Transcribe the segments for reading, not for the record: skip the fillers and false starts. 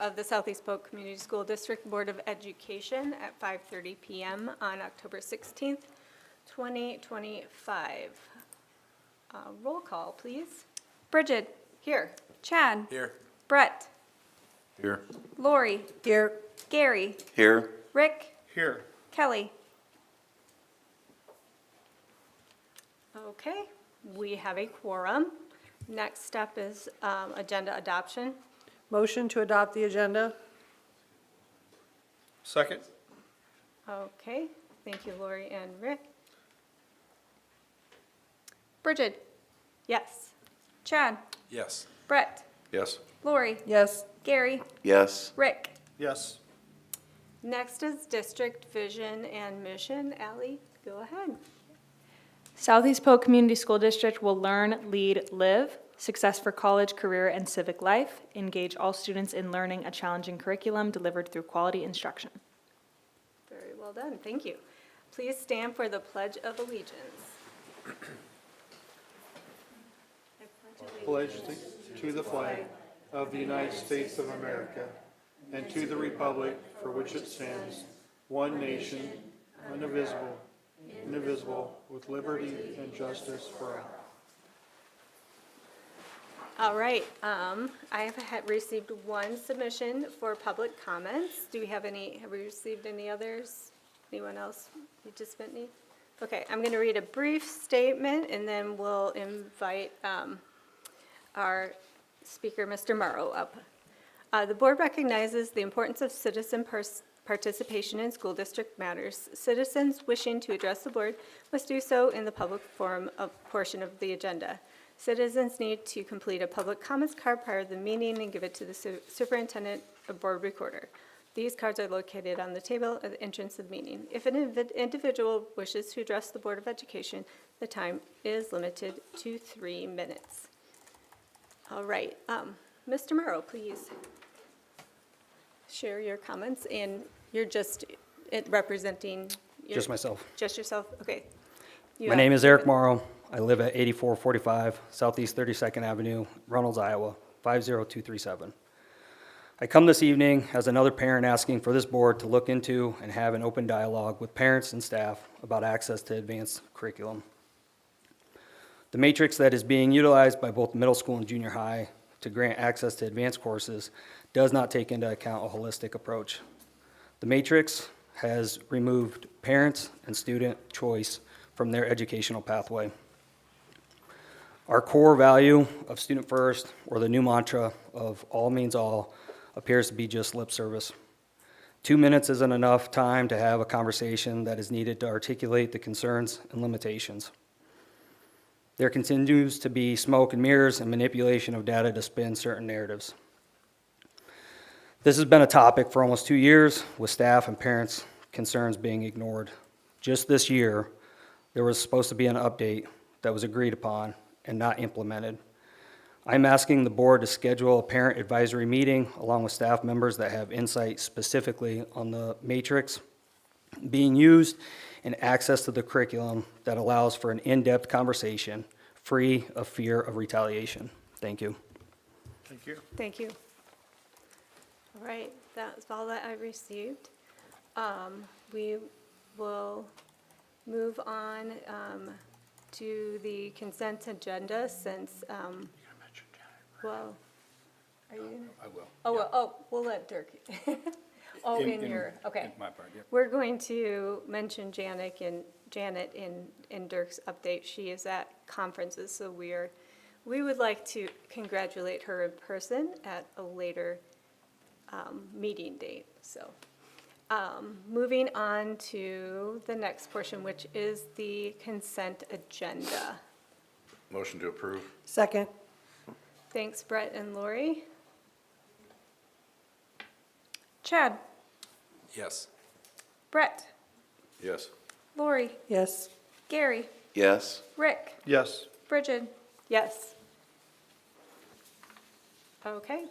of the Southeast Polk Community School District Board of Education at 5:30 PM on October 16th, 2025. Roll call, please. Bridget. Here. Chad. Here. Brett. Here. Lori. Here. Gary. Here. Rick. Here. Kelly. Okay, we have a quorum. Next step is agenda adoption. Motion to adopt the agenda? Second. Okay, thank you, Lori and Rick. Bridget. Yes. Chad. Yes. Brett. Yes. Lori. Yes. Gary. Yes. Rick. Yes. Next is district vision and mission. Ally, go ahead. Southeast Polk Community School District will learn, lead, live, success for college, career, and civic life, engage all students in learning a challenging curriculum delivered through quality instruction. Very well done, thank you. Please stand for the Pledge of Allegiance. Pledge to the flag of the United States of America and to the republic for which it stands, one nation, indivisible, with liberty and justice for all. All right, I have received one submission for public comments. Do we have any, have we received any others? Anyone else participant need? Okay, I'm going to read a brief statement and then we'll invite our speaker, Mr. Morrow, up. The board recognizes the importance of citizen participation in school district matters. Citizens wishing to address the board must do so in the public forum portion of the agenda. Citizens need to complete a public comments card prior to the meeting and give it to the superintendent or board recorder. These cards are located on the table at the entrance of the meeting. If an individual wishes to address the Board of Education, the time is limited to 3 minutes. All right, Mr. Morrow, please share your comments, and you're just representing Just myself. Just yourself? Okay. My name is Eric Morrow. I live at 8445 Southeast 32nd Avenue, Reynolds, Iowa, 50237. I come this evening as another parent asking for this board to look into and have an open dialogue with parents and staff about access to advanced curriculum. The matrix that is being utilized by both middle school and junior high to grant access to advanced courses does not take into account a holistic approach. The matrix has removed parents and student choice from their educational pathway. Our core value of student first, or the new mantra of all means all, appears to be just lip service. 2 minutes isn't enough time to have a conversation that is needed to articulate the concerns and limitations. There continues to be smoke and mirrors and manipulation of data to spin certain narratives. This has been a topic for almost 2 years, with staff and parents' concerns being ignored. Just this year, there was supposed to be an update that was agreed upon and not implemented. I'm asking the board to schedule a parent advisory meeting along with staff members that have insight specifically on the matrix being used and access to the curriculum that allows for an in-depth conversation free of fear of retaliation. Thank you. Thank you. Thank you. All right, that's all that I received. We will move on to the consent agenda since, well, are you gonna? I will. Oh, well, oh, we'll let Dirk. Oh, in your, okay. In my part, yeah. We're going to mention Janet in Dirk's update. She is at conferences, so we would like to congratulate her in person at a later meeting date. So, moving on to the next portion, which is the consent agenda. Motion to approve. Second? Thanks, Brett and Lori. Chad. Yes. Brett. Yes. Lori. Yes. Gary. Yes. Rick. Yes. Bridget. Yes. Okay.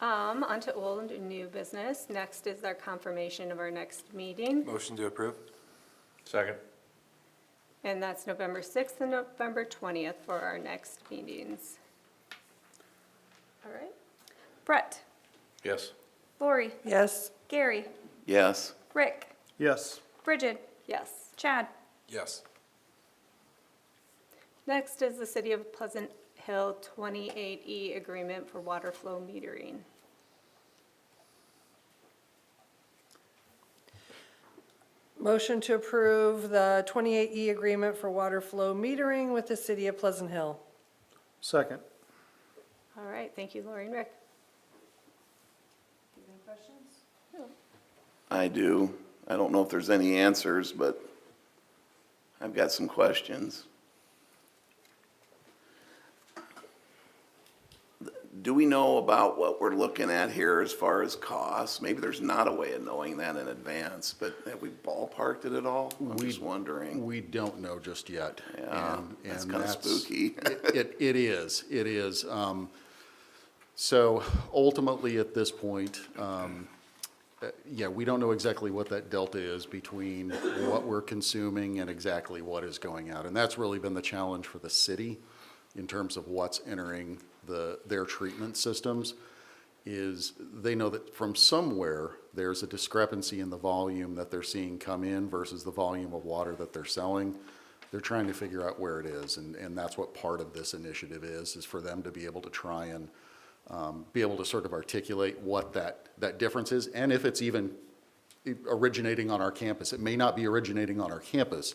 On to old and new business. Next is our confirmation of our next meeting, Motion to approve. Second. and that's November 6th and November 20th for our next meetings. All right. Brett. Yes. Lori, Yes. Gary, Yes. Rick, Yes. Bridget, Yes. Chad. Yes. Next is the City of Pleasant Hill 28E agreement for water flow metering. Motion to approve the 28E agreement for water flow metering with the city of Pleasant Hill. Second. All right, thank you, Lori and Rick. Any questions? I do. I don't know if there's any answers, but I've got some questions. Do we know about what we're looking at here as far as costs? Maybe there's not a way of knowing that in advance, but have we ballparked it at all? I'm just wondering. We don't know just yet. Yeah, And- that's and kind of spooky. It is. So ultimately, at this point, yeah, we don't know exactly what that delta is between what we're consuming and exactly what is going out. And that's really been the challenge for the city in terms of what's entering their treatment systems, is they know that from somewhere, there's a discrepancy in the volume that they're seeing come in versus the volume of water that they're selling. They're trying to figure out where it is, and that's what part of this initiative is for them to be able to try and be able to sort of articulate what that difference is, and if it's even originating on our campus. It may not be originating on our campus,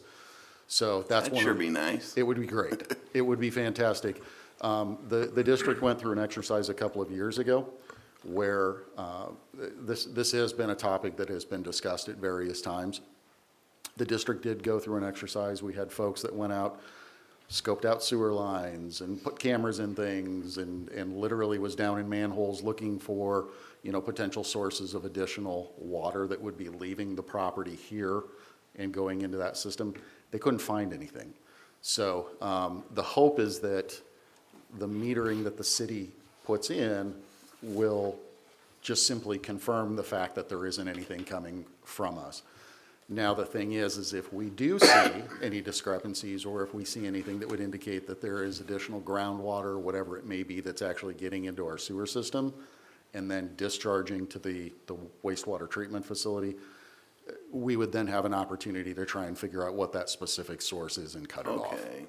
so that's That'd one sure of be nice. It would be great. It would be fantastic. The district went through an exercise a couple of years ago where this has been a topic that has been discussed at various times. The district did go through an exercise. We had folks that went out, scoped out sewer lines and put cameras in things and literally was down in manholes looking for, potential sources of additional water that would be leaving the property here and going into that system. They couldn't find anything. So the hope is that the metering that the city puts in will just simply confirm the fact that there isn't anything coming from us. Now, the thing is if we do see any discrepancies or if we see anything that would indicate that there is additional groundwater, whatever it may be, that's actually getting into our sewer system and then discharging to the wastewater treatment facility, we would then have an opportunity to try and figure out what that specific source is and cut it off. Okay.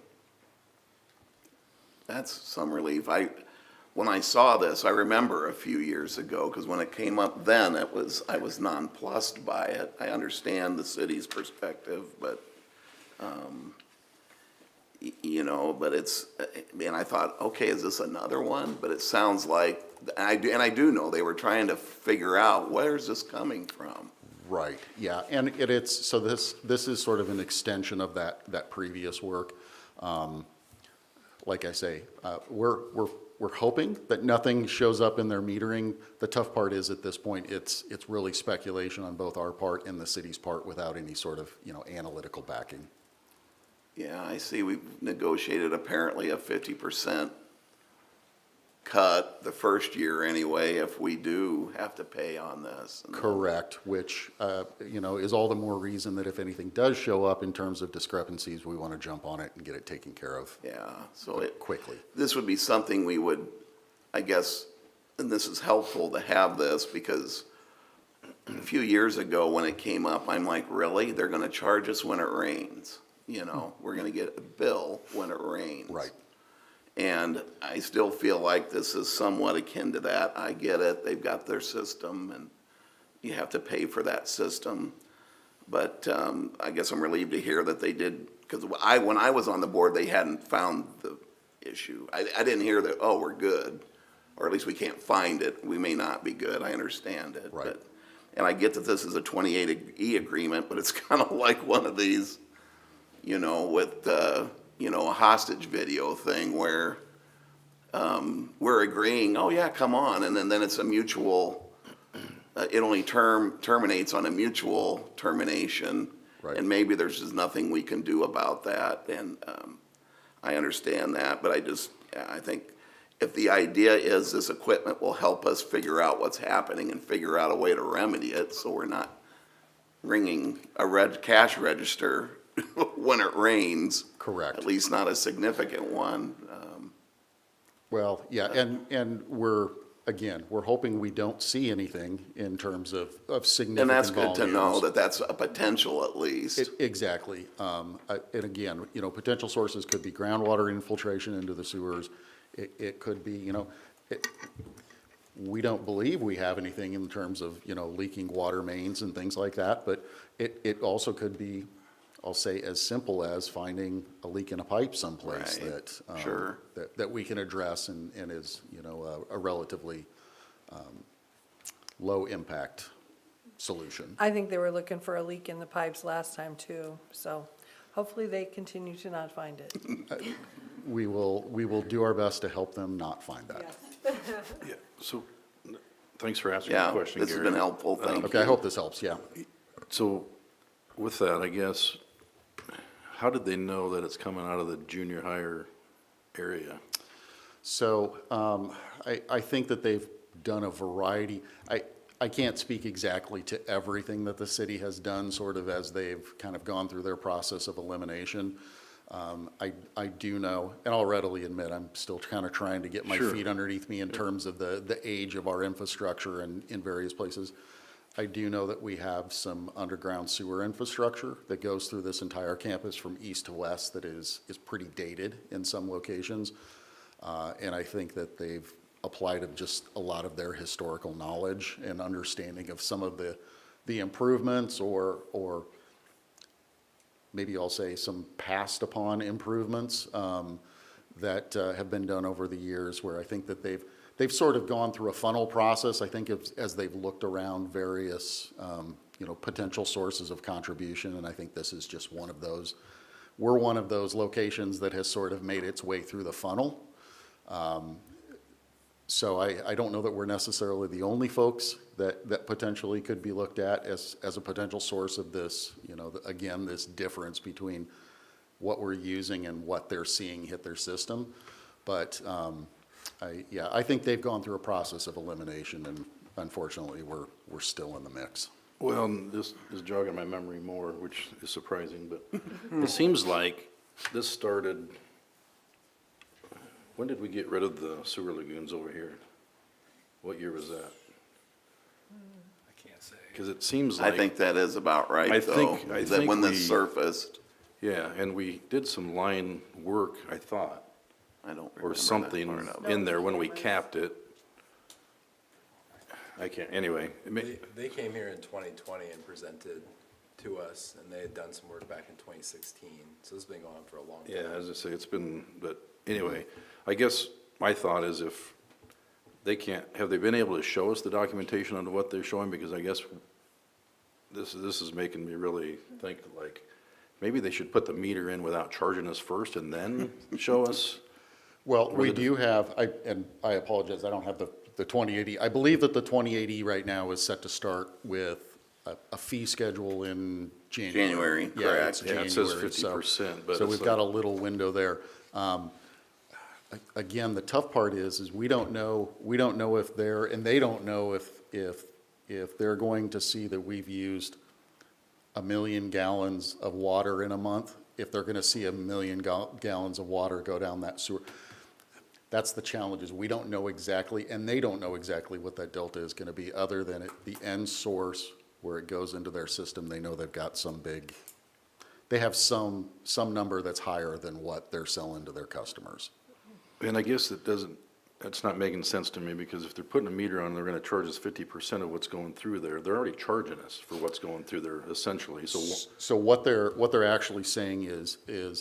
That's some relief. When I saw this, I remember a few years ago, because when it came up then, I was nonplussed by it. I understand the city's perspective, but, but and I thought, okay, is this another one? But it sounds like, and I do know they were trying to figure out, where's this coming from? Right, yeah, and so this is sort of an extension of that previous work. Like I say, we're hoping that nothing shows up in their metering. The tough part is at this point, it's really speculation on both our part and the city's part without any sort of, analytical backing. Yeah, I see we've negotiated apparently a 50% cut the first year anyway, if we do have to pay on this. Correct, which, is all the more reason that if anything does show up in terms of discrepancies, we want to jump on it and get it taken care of. Yeah, so quickly. This would be something we would, I guess, and this is helpful to have this because a few years ago when it came up, I'm like, really? They're going to charge us when it rains? We're going to get a bill when it rains. Right. And I still feel like this is somewhat akin to that. I get it, they've got their system and you have to pay for that system. But I guess I'm relieved to hear that they did, because when I was on the board, they hadn't found the issue. I didn't hear that, oh, we're good, or at least we can't find it. We may not be good, I understand it. Right. And I get that this is a 28E agreement, but it's kind of like one of these, with a hostage video thing where we're agreeing, oh yeah, come on, and then it's a mutual, it only terminates on a mutual termination. Right. And maybe there's just nothing we can do about that, and I understand that, but I think if the idea is this equipment will help us figure out what's happening and figure out a way to remedy it, so we're not ringing a cash register when it rains. Correct. At least not a significant one. Well, yeah, and we're, again, we're hoping we don't see anything in terms of And significant that's good to know volumes. that that's a potential at least. Exactly. And again, potential sources could be groundwater infiltration into the sewers. It could be, we don't believe we have anything in terms of, leaking water mains and things like that, but it also could be, I'll say, as simple as finding a leak in a pipe someplace Right. that, Sure. that we can address and is, a relatively low impact solution. I think they were looking for a leak in the pipes last time too, so hopefully they continue to not find it. We will do our best to help them not find that. Yeah, so, thanks for asking the Yeah, question, this has Gary. been helpful, thank you. Okay, I hope this helps, yeah. So, with that, I guess, how did they know that it's coming out of the junior higher area? So I think that they've done a variety. I can't speak exactly to everything that the city has done, sort of as they've kind of gone through their process of elimination. I do know, and I'll readily admit, I'm still kind of trying to get my Sure. feet underneath me in terms of the age of our infrastructure in various places. I do know that we have some underground sewer infrastructure that goes through this entire campus from east to west that is pretty dated in some locations. And I think that they've applied just a lot of their historical knowledge and understanding of some of the improvements or maybe I'll say some passed upon improvements that have been done over the years, where I think that they've sort of gone through a funnel process, I think, as they've looked around various, potential sources of contribution, and I think this is just one of those. We're one of those locations that has sort of made its way through the funnel. So I don't know that we're necessarily the only folks that potentially could be looked at as a potential source of this, again, this difference between what we're using and what they're seeing hit their system. But I think they've gone through a process of elimination, and unfortunately, we're still in the mix. Well, this is jogging my memory more, which is surprising, but it seems like this started, when did we get rid of the sewer lagoons over here? What year was that? I can't say. Because it seems I like. think that is about right, I though. think That when we- this surfaced, Yeah, and we did some line work, I thought, I don't remember or that something part of it. in there when we capped it. I can't, anyway, They came here in 2020 and presented to us, and they had done some work back in 2016, so this has been going on for a long time. yeah, as I say, it's been, but anyway, I guess my thought is if they can't, have they been able to show us the documentation on what they're showing? Because I guess this is making me really think, like, maybe they should put the meter in without charging us first and then show us. Well, we do have, and I apologize, I don't have the 2080. I believe that the 2080 right now is set to start with a fee schedule in January. January, Yeah, correct. it's Yeah, it says January, so- 50%, but So it's we've got a little window there. Again, the tough part is we don't know if they're, and they don't know if they're going to see that we've used 1 million gallons of water in a month, if they're gonna see 1 million gallons of water go down that sewer. That's the challenge, is we don't know exactly, and they don't know exactly what that delta is gonna be, other than the end source where it goes into their system. They know they've got they have some number that's higher than what they're selling to their customers. And I guess that's not making sense to me, because if they're putting a meter on, they're gonna charge us 50% of what's going through there. They're already charging us for what's going through there essentially, so. So what they're actually saying is,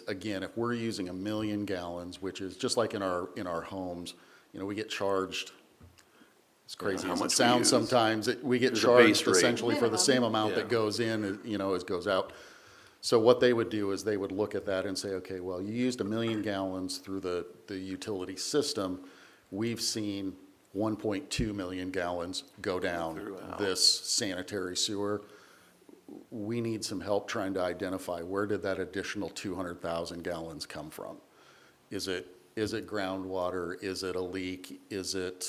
again, if we're using 1 million gallons, which is just like in our homes, we get charged, as crazy How as it much we sounds use. sometimes, we get There's a base charged rate. essentially for the same amount Yeah. that goes in, as goes out. So what they would do is they would look at that and say, okay, well, you used 1 million gallons through the utility system. We've seen 1.2 million gallons go down this sanitary sewer. We need some help trying to identify, where did that additional 200,000 gallons come from? Is it groundwater? Is it a leak? Is it,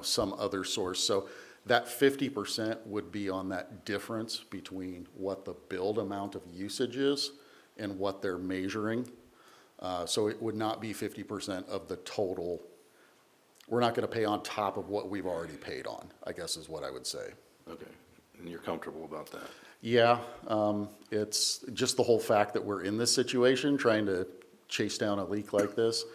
some other source? So that 50% would be on that difference between what the billed amount of usage is and what they're measuring. So it would not be 50% of the total we're not gonna pay on top of what we've already paid on, I guess is what I would say. Okay, and you're comfortable about that? Yeah, it's just the whole fact that we're in this situation, trying to chase down a leak like this.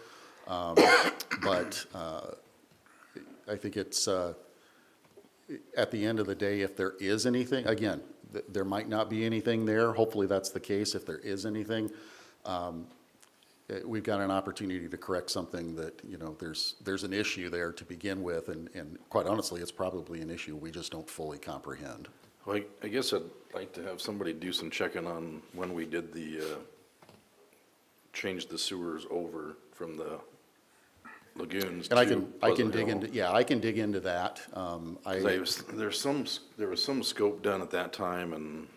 But I think it's, at the end of the day, if there is anything, again, there might not be anything there. Hopefully that's the case. If there is anything, we've got an opportunity to correct something that, you know, there's an issue there to begin with. And quite honestly, it's probably an issue we just don't fully comprehend. Well, I guess I'd like to have somebody do some checking on when we did the, changed the sewers over from the lagoons to And I can Pleasant dig Hill. into, yeah, I can dig into that. 'Cause there was some scope done at that time, and,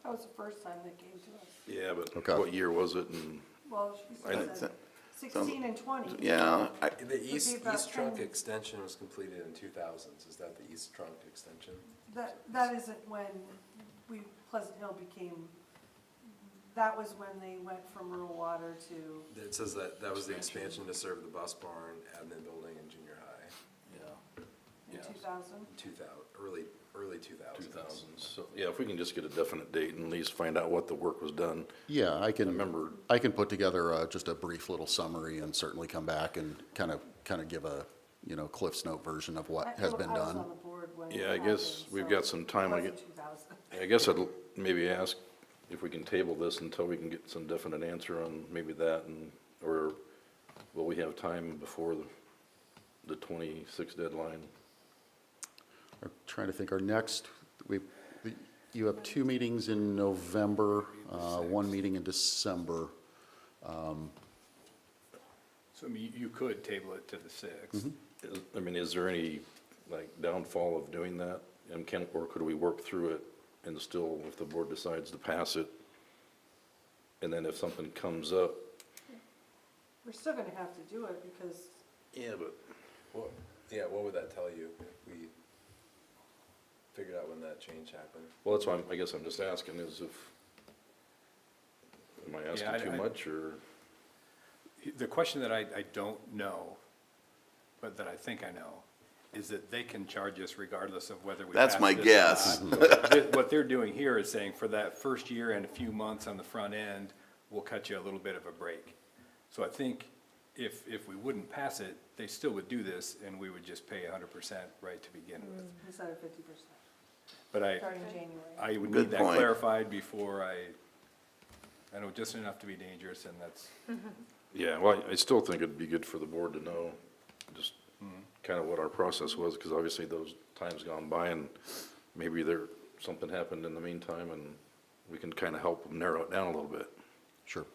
That was the first time they came to us. yeah, but Okay. what year was it? And Well, she I said 16 and 20. Yeah, The east about trunk 10. extension was completed in 2000s. Is that the east trunk extension? That isn't when Pleasant Hill became, that was when they went from rural water to, It says that was the expansion to serve the bus barn, admin building, and junior high. yeah, in Yeah. 2000. 2000, early 2000s. 2000s. So, yeah, if we can just get a definite date and at least find out what the work was done. Yeah, I can. Remember- I can put together just a brief little summary and certainly come back and kind of give a, you know, Cliff's Note version of what has been I was done. on the board when it Yeah, I guess happened, we've so got some time. it wasn't 2000. I guess I'd maybe ask if we can table this until we can get some definite answer on maybe that, and, or will we have time before the 26 deadline? I'm trying to think, our next, you have 2 meetings in November, 1 meeting in December. So I mean, you could table it to the 6th. I mean, is there any, like, downfall of doing that? And or could we work through it and still, if the board decides to pass it, and then if something comes up? We're still gonna have to do it because Yeah, but. What would that tell you if we figured out when that change happened? Well, that's why I guess I'm just asking is if, am I Yeah, asking too I- much, or? The question that I don't know, but that I think I know, is that they can charge us regardless of whether we pass That's my this or guess. not. What they're doing here is saying for that first year and a few months on the front end, we'll cut you a little bit of a break. So I think if we wouldn't pass it, they still would do this, and we would just pay 100% right to begin with. instead of 50%, But starting January. I would Good need that point. clarified before I know just enough to be dangerous, and that's, Yeah, well, I still think it'd be good for the board to know just kind of what our process was, because obviously those times gone by, and maybe something happened in the meantime, and we can kind of help narrow it down a little bit. Sure.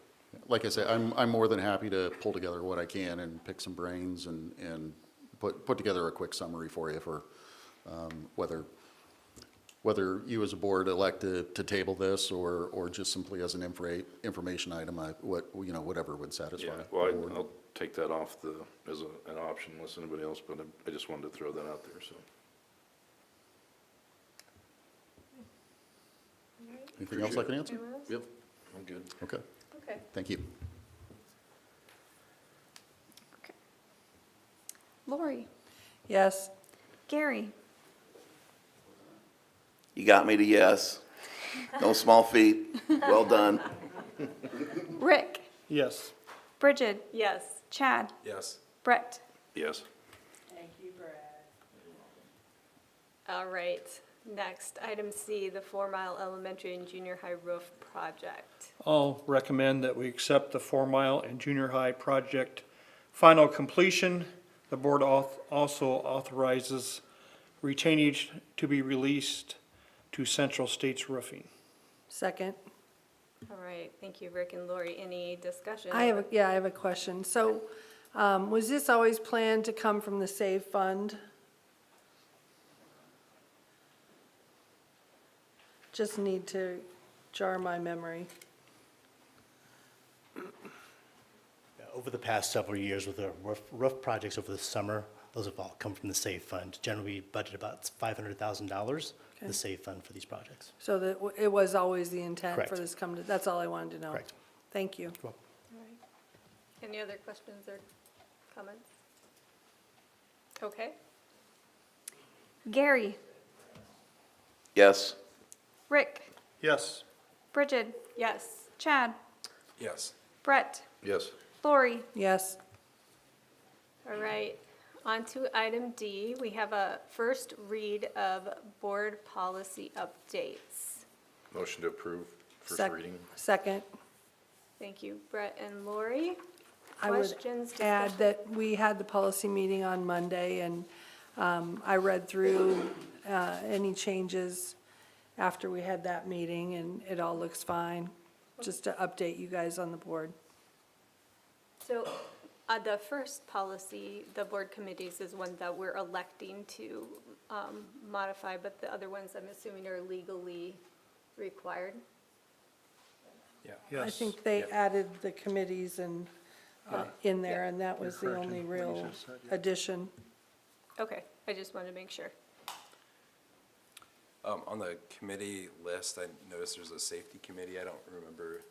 Like I say, I'm more than happy to pull together what I can and pick some brains and put together a quick summary for you for whether you as a board elect to table this or just simply as an information item, whatever would satisfy. Yeah, the well, board. I'll take that off as an option unless anybody else, but I just wanted to throw that out there, so. Anything else I can answer? Yep, I'm good. Okay, Okay. thank you. Lori, Yes, Gary, You got me to yes. No small feat. Well done. Rick, Yes. Bridget, Yes. Chad, Yes. Brett. Yes. thank you, Brad. All right. Next, item C, the 4 Mile Elementary and Junior High roof project. I'll recommend that we accept the 4 Mile and junior high project final completion. The board also authorizes retainage to be released to Central States Roofing. Second. All right, thank you, Rick and Lori. Any discussion? I have a question. So, was this always planned to come from the SAVE Fund? Just need to jar my memory. Over the past several years with the roof projects over the summer, those have all come from the SAVE Fund. Generally, we budget about $500,000 for the SAVE Fund for these projects. So that it was always the intent for Correct. this come to, that's all I wanted to know. Correct. Thank you. All right. Any other questions or comments? Okay. Gary, Yes. Rick, Yes. Bridget, Yes. Chad, Yes. Brett, Yes. Lori. Yes. All right, on to item D. We have a first read of board policy updates. Motion to approve first Sec- reading. Second. Thank you, Brett and Lori. I would Questions? add discussion? that we had the policy meeting on Monday, and I read through any changes after we had that meeting, and it all looks fine, just to update you guys on the board. So, the first policy, the board committees, is one that we're electing to modify, but the other ones, I'm assuming, are legally required? Yeah. I Yes. think they added the committees and, in there, and that was the only real addition. Okay, I just wanted to make sure. On the committee list, I noticed there's a safety committee. I don't remember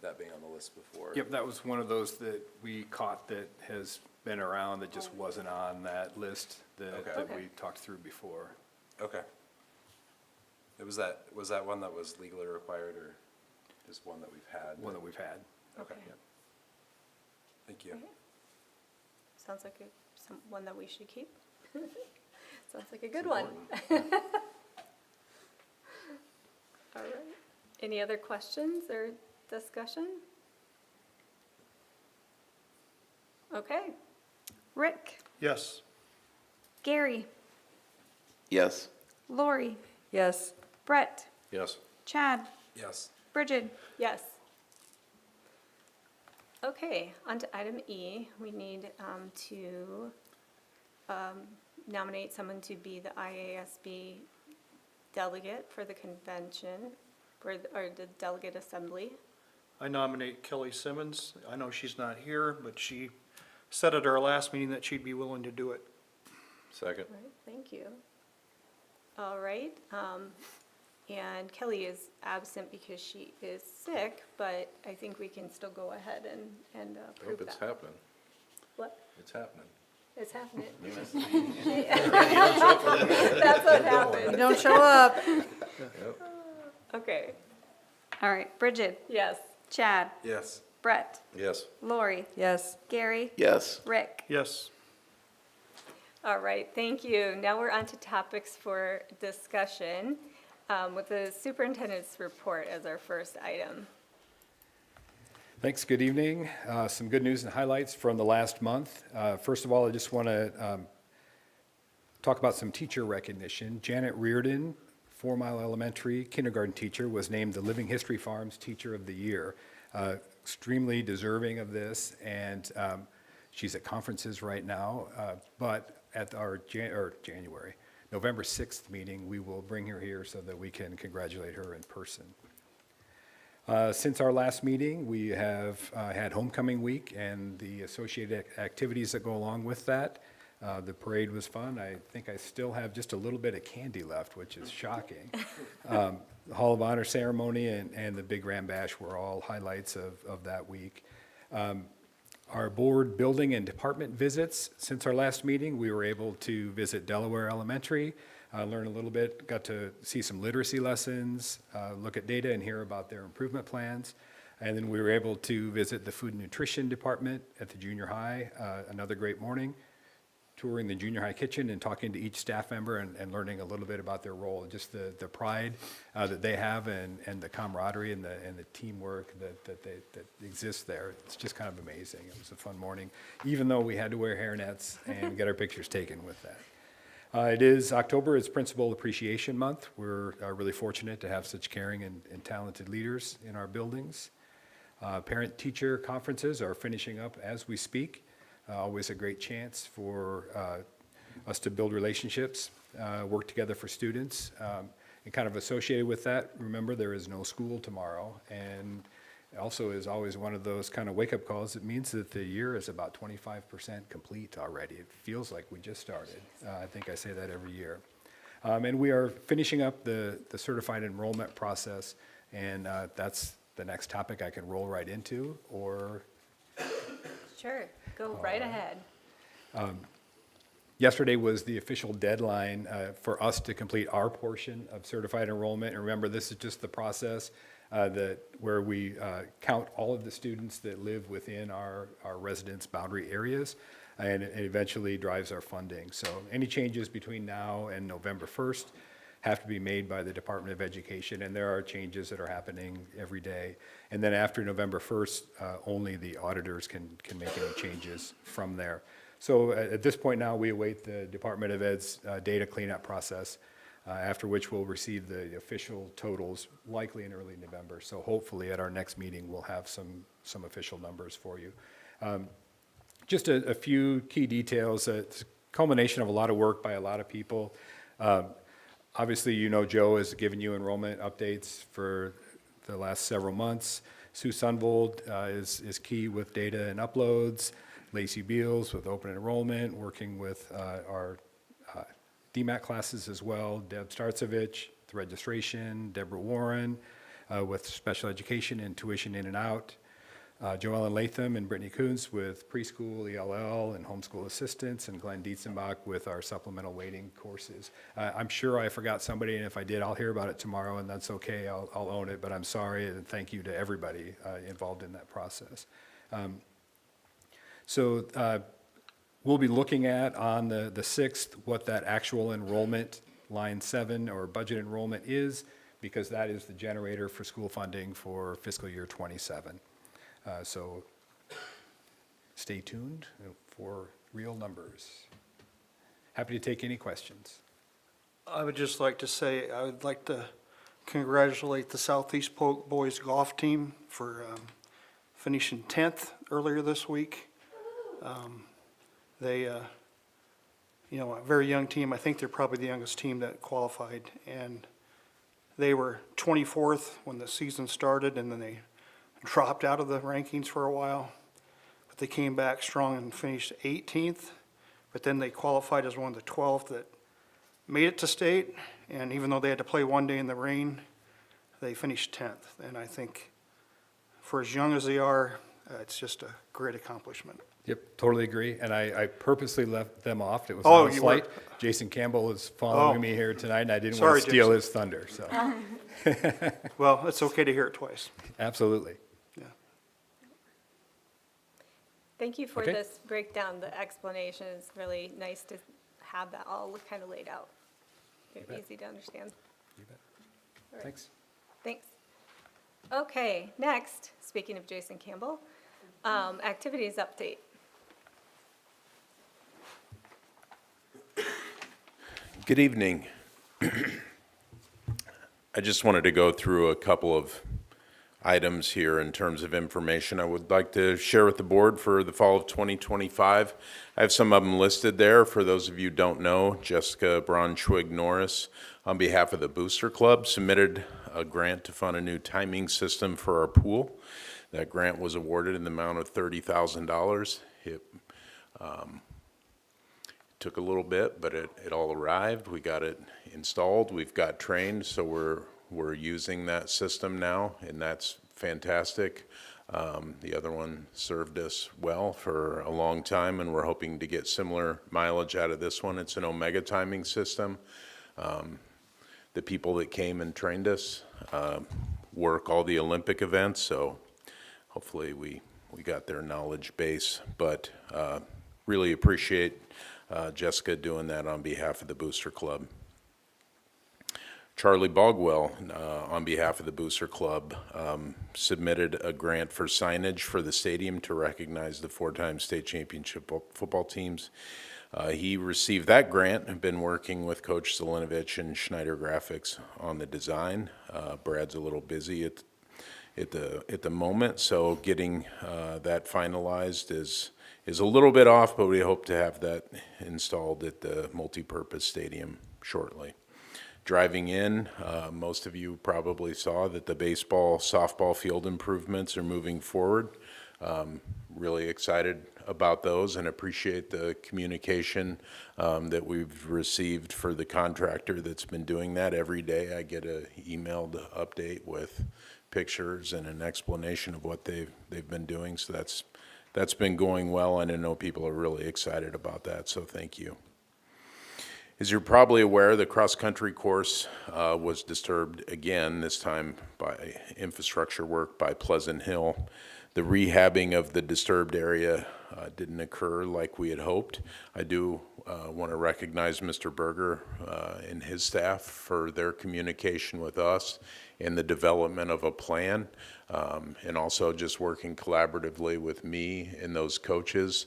that being on the list before. Yep, that was one of those that we caught that has been around that just wasn't on that list that Okay. we talked through before. Okay. Was that one that was legally required or just one that we've had? One that we've had. Okay. Thank you. Sounds like one that we should keep. Sounds like a good one. All right. Any other questions or discussion? Okay. Rick, Yes. Gary, Yes. Lori, Yes. Brett, Yes. Chad, Yes. Bridget. Yes. Okay, on to item E. We need to nominate someone to be the IASB delegate for the convention, or the delegate assembly. I nominate Kelly Simmons. I know she's not here, but she said at our last meeting that she'd be willing to do it. Second. All right, thank you. All right, and Kelly is absent because she is sick, but I think we can still go ahead and I approve hope it's that. happening. What? It's happening. It's happening. That's what happened. Don't show up. Okay, All right, Bridget, yes. Chad, Yes. Brett, Yes. Lori, Yes. Gary, Yes. Rick. Yes. All right, thank you. Now we're on to topics for discussion, with the superintendent's report as our first item. Thanks, good evening. Some good news and highlights from the last month. First of all, I just want to talk about some teacher recognition. Janet Reardon, 4 Mile Elementary kindergarten teacher, was named the Living History Farms Teacher of the Year. Extremely deserving of this, and she's at conferences right now, but at our November 6th meeting, we will bring her here so that we can congratulate her in person. Since our last meeting, we have had homecoming week and the associated activities that go along with that. The parade was fun. I think I still have just a little bit of candy left, which is shocking. The Hall of Honor ceremony and the Big Ram Bash were all highlights of that week. Our board building and department visits, since our last meeting, we were able to visit Delaware Elementary, learn a little bit, got to see some literacy lessons, look at data and hear about their improvement plans. And then we were able to visit the food and nutrition department at the junior high, another great morning, touring the junior high kitchen and talking to each staff member and learning a little bit about their role, just the pride that they have and the camaraderie and the teamwork that exists there. It's just kind of amazing. It was a fun morning, even though we had to wear hairnets and get our pictures taken with that. It is October, it's Principal Appreciation Month. We're really fortunate to have such caring and talented leaders in our buildings. Parent-teacher conferences are finishing up as we speak. Always a great chance for us to build relationships, work together for students. And kind of associated with that, remember there is no school tomorrow. And also is always one of those kind of wake-up calls. It means that the year is about 25% complete already. It feels like we just started. I think I say that every year. And we are finishing up the certified enrollment process, and that's the next topic I can roll right into, or Sure, go right ahead. Yesterday was the official deadline for us to complete our portion of certified enrollment. And remember, this is just the process where we count all of the students that live within our residence boundary areas, and it eventually drives our funding. So any changes between now and November 1st have to be made by the Department of Education, and there are changes that are happening every day. And then after November 1st, only the auditors can make any changes from there. So at this point now, we await the Department of Ed's data cleanup process, after which we'll receive the official totals likely in early November. So hopefully at our next meeting, we'll have some official numbers for you. Just a few key details. It's a culmination of a lot of work by a lot of people. Obviously, you know Joe has given you enrollment updates for the last several months. Sue Sunvold is key with data and uploads. Lacey Beals with open enrollment, working with our DMAT classes as well. Deb Starcevich with registration. Deborah Warren with special education and tuition in and out. Joellen Latham and Brittany Kuntz with preschool, ELL, and homeschool assistance, and Glenn Dietzenbach with our supplemental weighting courses. I'm sure I forgot somebody, and if I did, I'll hear about it tomorrow, and that's okay. I'll own it, but I'm sorry, and thank you to everybody involved in that process. So we'll be looking at on the 6th what that actual enrollment, line 7, or budget enrollment is, because that is the generator for school funding for fiscal year 27. So stay tuned for real numbers. Happy to take any questions. I would just like to say, I would like to congratulate the Southeast Polk boys golf team for finishing 10th earlier this week. They, a very young team. I think they're probably the youngest team that qualified. And they were 24th when the season started, and then they dropped out of the rankings for a while. But they came back strong and finished 18th. But then they qualified as one of the 12 that made it to state. And even though they had to play one day in the rain, they finished 10th. And I think for as young as they are, it's just a great accomplishment. Yep, totally agree. And I purposely left them off. It was Oh, on a you flight. were- Sorry, Jason is following me here tonight, and I didn't want Sorry, to steal Jason. his thunder, so. Well, it's okay to hear it twice. Absolutely. Yeah. Thank you for Okay. this breakdown. The explanation is really nice to have that all kind of laid out. bet. Easy to understand. You bet. All right. Thanks. Thanks. Okay, next, speaking of Jason Campbell, activities update. Good evening. I just wanted to go through a couple of items here in terms of information I would like to share with the board for the fall of 2025. I have some of them listed there. For those of you who don't know, Jessica Braunschwig Norris, on behalf of the Booster Club, submitted a grant to fund a new timing system for our pool. That grant was awarded in the amount of $30,000. It took a little bit, but it all arrived. We got it installed. We've got trained, so we're using that system now, and that's fantastic. The other one served us well for a long time, and we're hoping to get similar mileage out of this one. It's an Omega timing system. The people that came and trained us work all the Olympic events, so hopefully we got their knowledge base. But really appreciate Jessica doing that on behalf of the Booster Club. Charlie Bogwell, on behalf of the Booster Club, submitted a grant for signage for the stadium to recognize the four-time state championship football teams. He received that grant and been working with Coach Zelinovich and Schneider Graphics on the design. Brad's a little busy at the moment, so getting that finalized is a little bit off, but we hope to have that installed at the multipurpose stadium shortly. Driving in, most of you probably saw that the baseball, softball field improvements are moving forward. Really excited about those and appreciate the communication that we've received for the contractor that's been doing that. Every day I get an emailed update with pictures and an explanation of what they've been doing. So that's been going well, and I know people are really excited about that, so thank you. As you're probably aware, the cross-country course was disturbed again, this time by infrastructure work by Pleasant Hill. The rehabbing of the disturbed area didn't occur like we had hoped. I do want to recognize Mr. Berger and his staff for their communication with us and the development of a plan, and also just working collaboratively with me and those coaches.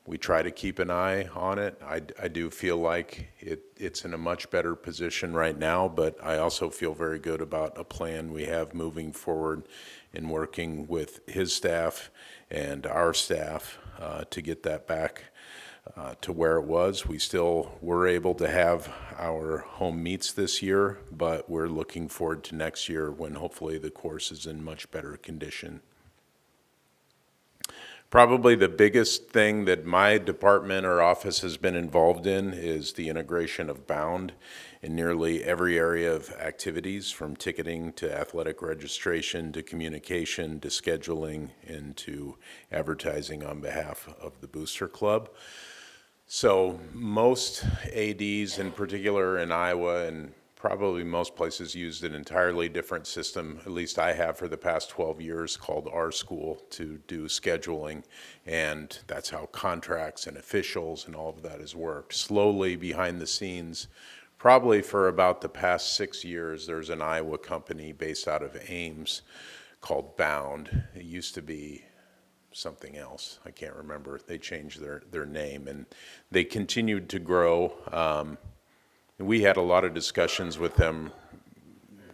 We try to keep an eye on it. I do feel like it's in a much better position right now, but I also feel very good about a plan we have moving forward in working with his staff and our staff to get that back to where it was. We still were able to have our home meets this year, but we're looking forward to next year when hopefully the course is in much better condition. Probably the biggest thing that my department or office has been involved in is the integration of Bound in nearly every area of activities, from ticketing to athletic registration to communication to scheduling and to advertising on behalf of the Booster Club. So most ADs, in particular in Iowa and probably most places, used an entirely different system, at least I have for the past 12 years, called Our School, to do scheduling, and that's how contracts and officials and all of that has worked. Slowly behind the scenes, probably for about the past 6 years, there's an Iowa company based out of Ames called Bound. It used to be something else. I can't remember. They changed their name, and they continued to grow. We had a lot of discussions with them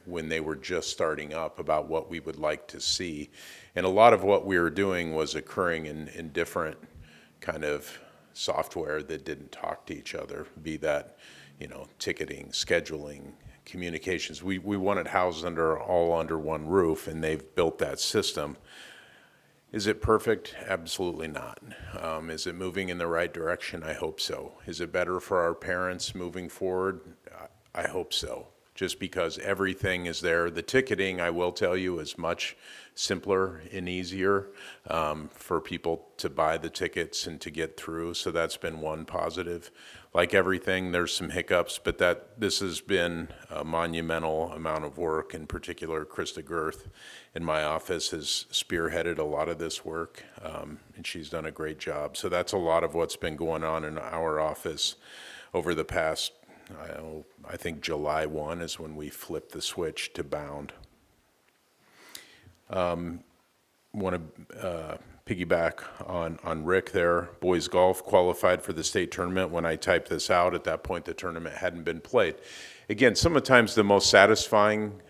when they were just starting up about what we would like to see. And a lot of what we were doing was occurring in different kind of software that didn't talk to each other, be that, ticketing, scheduling, communications. We want it housed all under one roof, and they've built that system. Is it perfect? Absolutely not. Is it moving in the right direction? I hope so. Is it better for our parents moving forward? I hope so, just because everything is there. The ticketing, I will tell you, is much simpler and easier for people to buy the tickets and to get through, so that's been one positive. Like everything, there's some hiccups, but this has been a monumental amount of work. In particular, Krista Girth in my office has spearheaded a lot of this work, and she's done a great job. So that's a lot of what's been going on in our office over the past, I think July 1 is when we flipped the switch to Bound. Want to piggyback on Rick there. Boys golf qualified for the state tournament. When I typed this out, at that point the tournament hadn't been played. Again, sometimes the most satisfying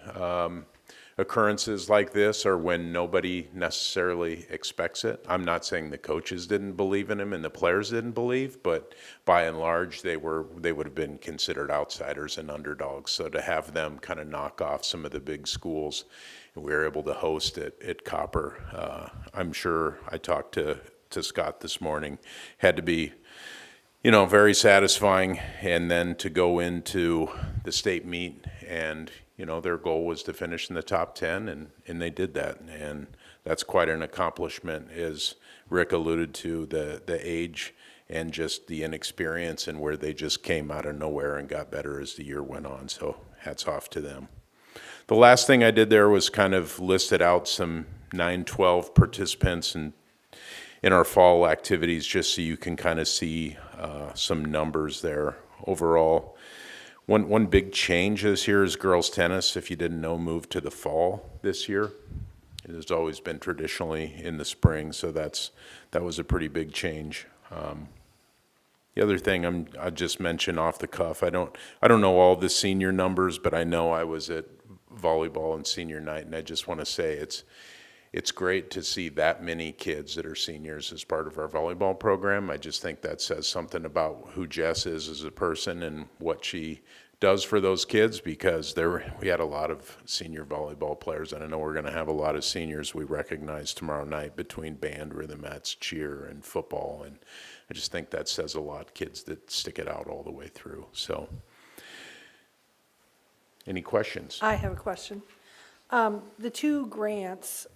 occurrences like this are when nobody necessarily expects it. I'm not saying the coaches didn't believe in him and the players didn't believe, but by and large they would have been considered outsiders and underdogs. So to have them kind of knock off some of the big schools, and we were able to host it at Copper. I'm sure I talked to Scott this morning, had to be very satisfying. And then to go into the state meet and their goal was to finish in the top 10, and they did that. And that's quite an accomplishment, as Rick alluded to, the age and just the inexperience, and where they just came out of nowhere and got better as the year went on. So hats off to them. The last thing I did there was kind of listed out some 9-12 participants in our fall activities, just so you can kind of see some numbers there. Overall, one big change this year is girls tennis. If you didn't know, moved to the fall this year. It has always been traditionally in the spring, so that was a pretty big change. The other thing I just mention off the cuff, I don't know all the senior numbers, but I know I was at volleyball and senior night, and I just want to say it's great to see that many kids that are seniors as part of our volleyball program. I just think that says something about who Jess is as a person and what she does for those kids, because we had a lot of senior volleyball players, and I know we're going to have a lot of seniors we recognize tomorrow night between band, rhythmettes, cheer, and football, and I just think that says a lot, kids that stick it out all the way through. So, any questions? I have a question. The two grants,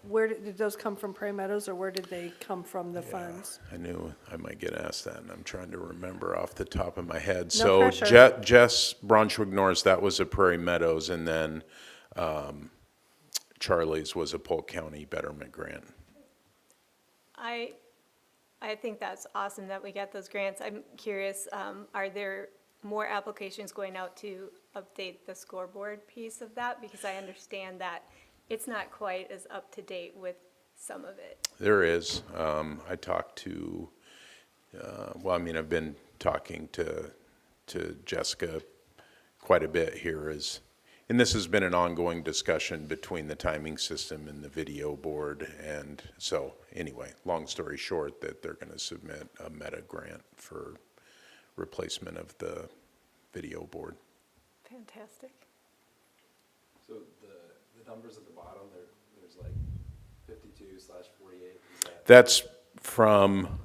where did those come from, Prairie Meadows, or where did they come from, the funds? I knew I might get asked that, and I'm trying to remember off the top of my head. No So pressure. Jess Brunswick Norris, that was a Prairie Meadows, and then Charlie's was a Polk County Betterment Grant. I think that's awesome that we get those grants. I'm curious, are there more applications going out to update the scoreboard piece of that? Because I understand that it's not quite as up to date with some of it. There is. I talked to, well, I mean, I've been talking to Jessica quite a bit here and this has been an ongoing discussion between the timing system and the video board. And so anyway, long story short, that they're going to submit a meta grant for replacement of the video board. Fantastic. So the numbers at the bottom, there's like 52/48. That's from,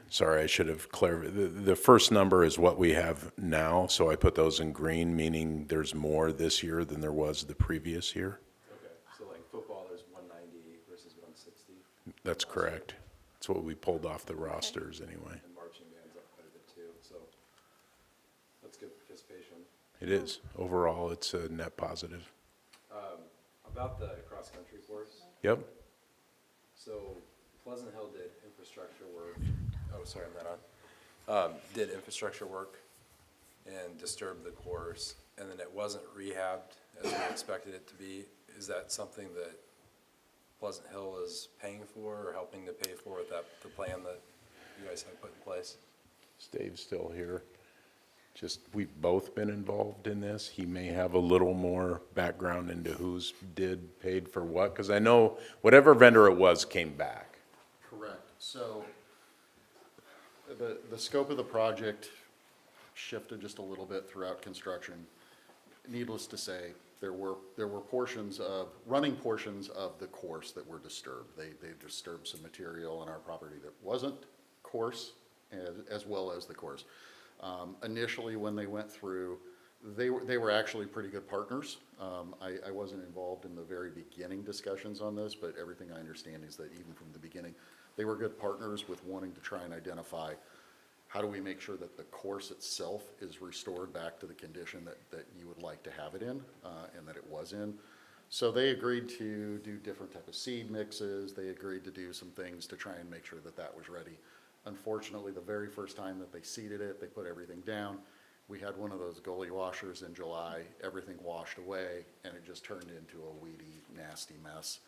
sorry, I should have clarified. The first number is what we have now, so I put those in green, meaning there's more this year than there was the previous year. Okay, so like football, there's 190 versus 160. That's correct. That's what we pulled off the rosters anyway. And marching band's up quite a bit too, so that's good participation. It is. Overall, it's a net positive. About the cross-country course, Yep. so Pleasant Hill did infrastructure work. Oh, sorry, I'm not on. Did infrastructure work and disturbed the course, and then it wasn't rehabbed as we expected it to be. Is that something that Pleasant Hill is paying for or helping to pay for with the plan that you guys have put in place? Dave's still here. Just, we've both been involved in this. He may have a little more background into who's paid for what, because I know whatever vendor it was came back. Correct. So the scope of the project shifted just a little bit throughout construction. Needless to say, there were running portions of the course that were disturbed. They disturbed some material on our property that wasn't course, as well as the course. Initially, when they went through, they were actually pretty good partners. I wasn't involved in the very beginning discussions on this, but everything I understand is that even from the beginning, they were good partners with wanting to try and identify how do we make sure that the course itself is restored back to the condition that you would like to have it in, and that it was in. So they agreed to do different type of seed mixes. They agreed to do some things to try and make sure that that was ready. Unfortunately, the very first time that they seeded it, they put everything down. We had one of those gully washers in July. Everything washed away, and it just turned into a weedy, nasty mess.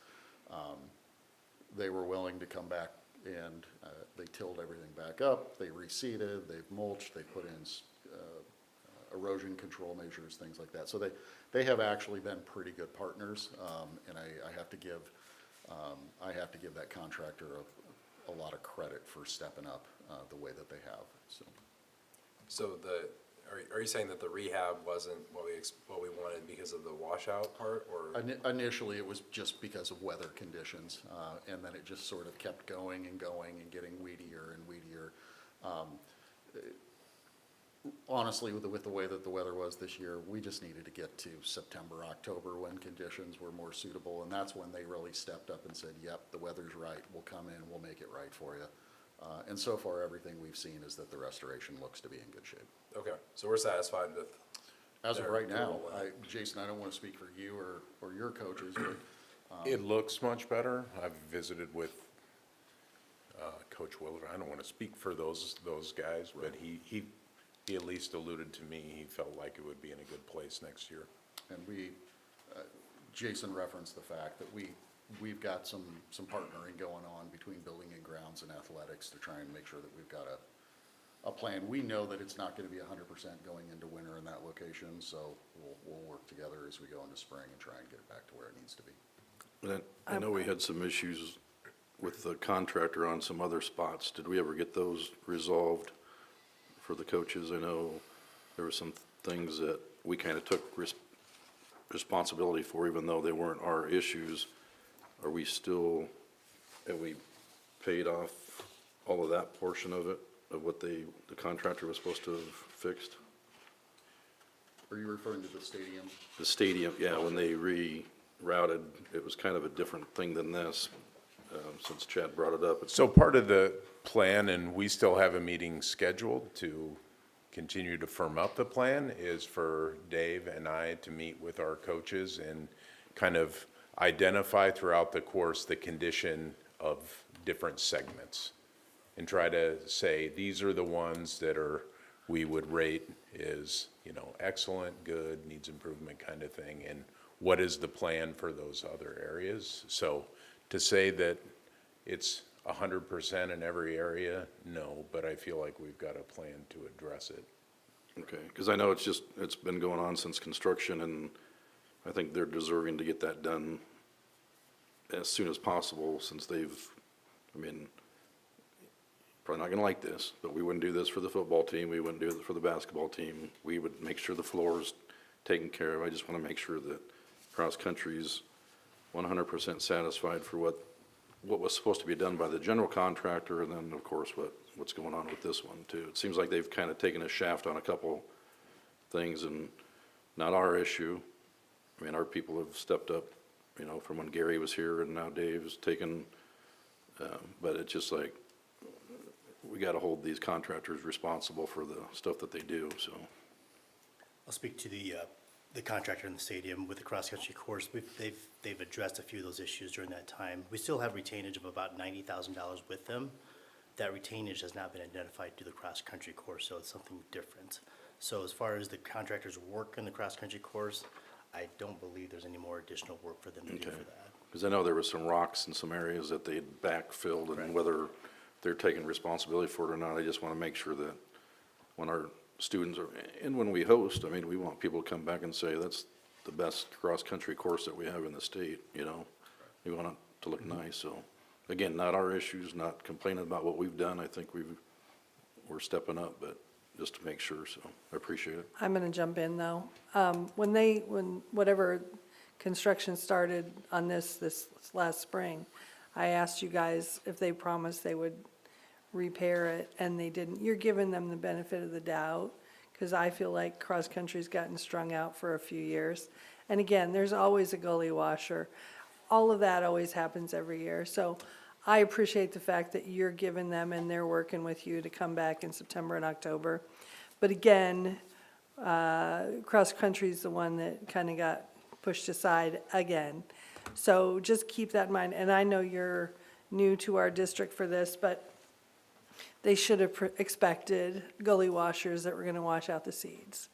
They were willing to come back, and they tilled everything back up. They reseeded, they've mulched, they put in erosion control measures, things like that. So they have actually been pretty good partners, and I have to give that contractor a lot of credit for stepping up the way that they have. So are you saying that the rehab wasn't what we wanted because of the washout part, or? Initially, it was just because of weather conditions, and then it just sort of kept going and going and getting weedier and weedier. Honestly, with the way that the weather was this year, we just needed to get to September, October, when conditions were more suitable, and that's when they really stepped up and said, yep, the weather's right, we'll come in, we'll make it right for you. And so far, everything we've seen is that the restoration looks to be in good shape. Okay, so we're satisfied with. As of their right now, approval. Jason, I don't want to speak for you or your coaches, but It looks much better. I've visited with Coach Willard. I don't want to speak for those guys, but he at least alluded to me, he felt like it would be in a good place next year. And Jason referenced the fact that we've got some partnering going on between building and grounds and athletics to try and make sure that we've got a plan. We know that it's not going to be 100% going into winter in that location, so we'll work together as we go into spring and try and get it back to where it needs to be. And I know we had some issues with the contractor on some other spots. Did we ever get those resolved for the coaches? I know there were some things that we kind of took responsibility for, even though they weren't our issues. Have we paid off all of that portion of it, of what the contractor was supposed to have fixed? Are you referring to the stadium? The stadium, yeah, when they routed, it was kind of a different thing than this, since Chad brought it up. It's So part of the plan, and we still have a meeting scheduled to continue to firm up the plan, is for Dave and I to meet with our coaches and kind of identify throughout the course the condition of different segments and try to say, these are the ones that we would rate as, excellent, good, needs improvement kind of thing, and what is the plan for those other areas? So to say that it's 100% in every area, no, but I feel like we've got a plan to address it. okay, because I know it's been going on since construction, and I think they're deserving to get that done as soon as possible, since probably not gonna like this, but we wouldn't do this for the football team, we wouldn't do it for the basketball team. We would make sure the floor's taken care of. I just wanna make sure that cross-country's 100% satisfied for what was supposed to be done by the general contractor, and then, of course, what's going on with this one, too. It seems like they've kind of taken a shaft on a couple things, and not our issue. Our people have stepped up, from when Gary was here, and now Dave's taken, but it's just like, we gotta hold these contractors responsible for the stuff that they do, so. I'll speak to the contractor in the stadium with the cross-country course. They've addressed a few of those issues during that time. We still have retainage of about $90,000 with them. That retainage has not been identified to the cross-country course, so it's something different. So as far as the contractor's work in the cross-country course, I don't believe there's any more additional work for them to do for that. Because I know there was some rocks in some areas that they had backfilled, and whether they're taking responsibility for it or not, I just want to make sure that when our students are, and when we host, we want people to come back and say, that's the best cross-country course that we have in the state, We want it to look nice, so. Again, not our issues, not complaining about what we've done. I think we're stepping up, but just to make sure, so I appreciate it. I'm gonna jump in, though. When whatever construction started on this last spring, I asked you guys if they promised they would repair it, and they didn't. You're giving them the benefit of the doubt, because I feel like cross-country's gotten strung out for a few years. And again, there's always a gully washer. All of that always happens every year. So I appreciate the fact that you're giving them and they're working with you to come back in September and October. But again, cross-country's the one that kind of got pushed aside again. So just keep that in mind. And I know you're new to our district for this, but they should have expected gully washers that were going to wash out the seeds.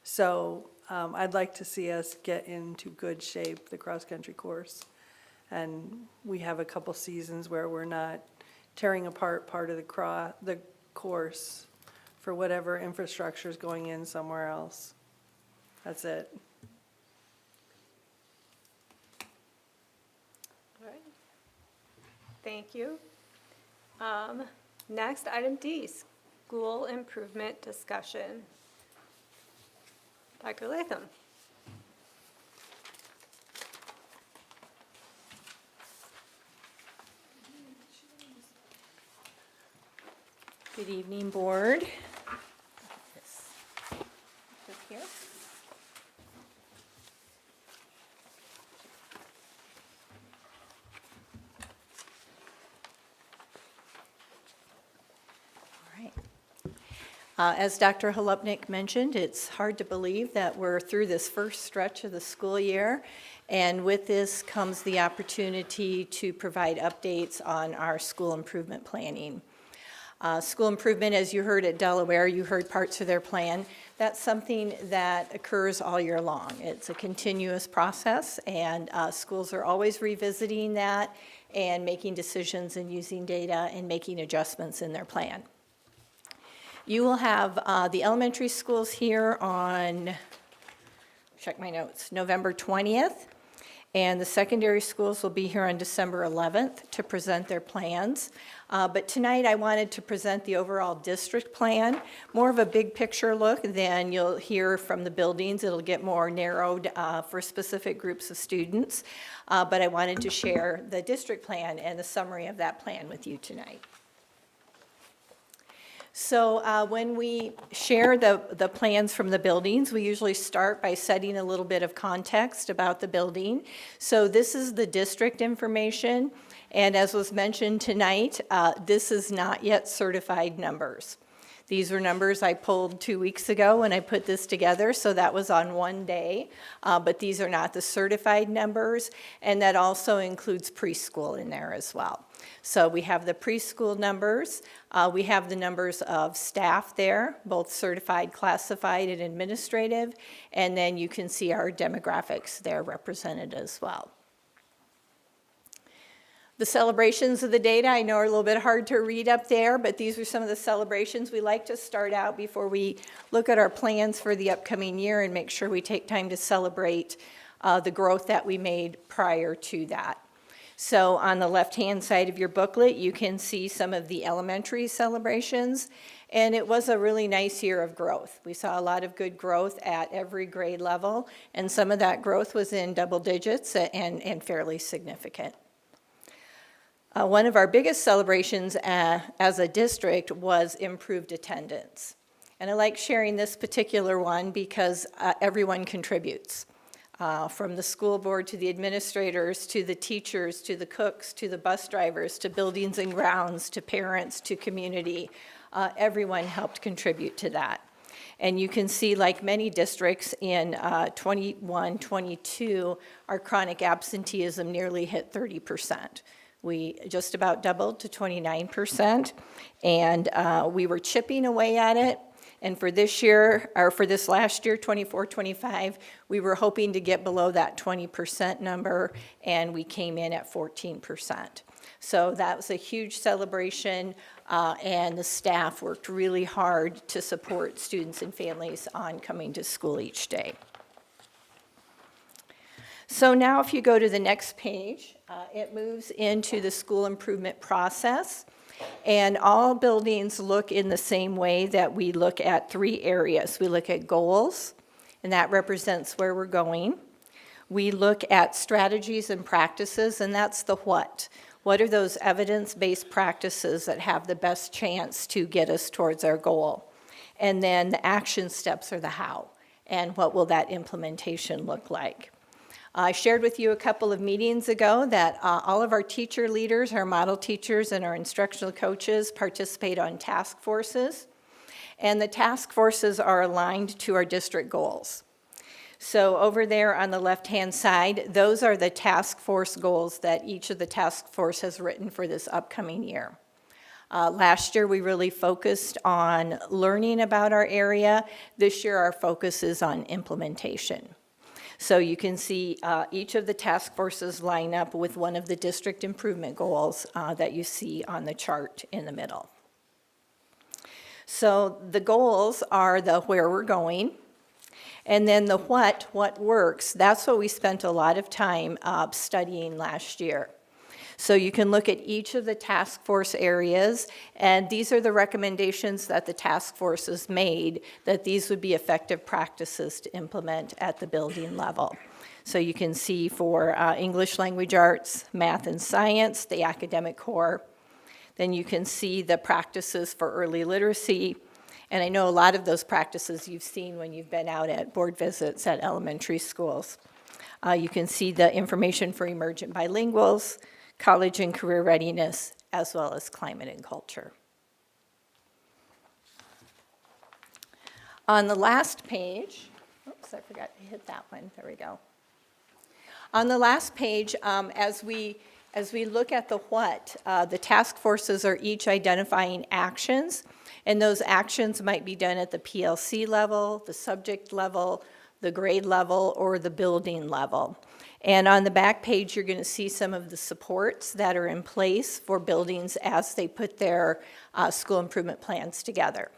So I'd like to see us get into good shape, the cross-country course. And we have a couple seasons where we're not tearing apart part of the course for whatever infrastructure is going in somewhere else. That's it. All right. Thank you. Next, item D, school improvement discussion. Dr. Latham. Good evening, board. Up here. All right. As Dr. Holupnik mentioned, it's hard to believe that we're through this first stretch of the school year, and with this comes the opportunity to provide updates on our school improvement planning. School improvement, as you heard at Delaware, you heard parts of their plan. That's something that occurs all year long. It's a continuous process, and schools are always revisiting that and making decisions and using data and making adjustments in their plan. You will have the elementary schools here on, check my notes, November 20th, and the secondary schools will be here on December 11th to present their plans. But tonight I wanted to present the overall district plan, more of a big picture look than you'll hear from the buildings. It'll get more narrowed for specific groups of students. But I wanted to share the district plan and the summary of that plan with you tonight. So when we share the plans from the buildings, we usually start by setting a little bit of context about the building. So this is the district information, and as was mentioned tonight, this is not yet certified numbers. These were numbers I pulled 2 weeks ago when I put this together, so that was on one day. But these are not the certified numbers, and that also includes preschool in there as well. So we have the preschool numbers. We have the numbers of staff there, both certified, classified, and administrative. And then you can see our demographics there represented as well. The celebrations of the data, I know, are a little bit hard to read up there, but these are some of the celebrations we like to start out before we look at our plans for the upcoming year and make sure we take time to celebrate the growth that we made prior to that. So on the left-hand side of your booklet, you can see some of the elementary celebrations, and it was a really nice year of growth. We saw a lot of good growth at every grade level, and some of that growth was in double digits and fairly significant. One of our biggest celebrations as a district was improved attendance. And I like sharing this particular one because everyone contributes. From the school board to the administrators, to the teachers, to the cooks, to the bus drivers, to buildings and grounds, to parents, to community. Everyone helped contribute to that. And you can see, like many districts in 21-22, our chronic absenteeism nearly hit 30%. We just about doubled to 29%, and we were chipping away at it. And for this year, or for this last year, 24-25, we were hoping to get below that 20% number, and we came in at 14%. So that was a huge celebration, and the staff worked really hard to support students and families on coming to school each day. So now if you go to the next page, it moves into the school improvement process. And all buildings look in the same way that we look at 3 areas. We look at goals, and that represents where we're going. We look at strategies and practices, and that's the what. What are those evidence-based practices that have the best chance to get us towards our goal? And then the action steps are the how, and what will that implementation look like? I shared with you a couple of meetings ago that all of our teacher leaders, our model teachers, and our instructional coaches participate on task forces. And the task forces are aligned to our district goals. So over there on the left-hand side, those are the task force goals that each of the task force has written for this upcoming year. Last year, we really focused on learning about our area. This year, our focus is on implementation. So you can see each of the task forces line up with one of the district improvement goals that you see on the chart in the middle. So the goals are the where we're going, and then the what works. That's what we spent a lot of time studying last year. So you can look at each of the task force areas, and these are the recommendations that the task force has made, that these would be effective practices to implement at the building level. So you can see for English language arts, math and science, the academic core. Then you can see the practices for early literacy. And I know a lot of those practices you've seen when you've been out at board visits at elementary schools. You can see the information for emergent bilinguals, college and career readiness, as well as climate and culture. On the last page, oops, I forgot to hit that one. There we go. On the last page, as we look at the what, the task forces are each identifying actions, and those actions might be done at the PLC level, the subject level, the grade level, or the building level. And on the back page, you're going to see some of the supports that are in place for buildings as they put their school improvement plans together.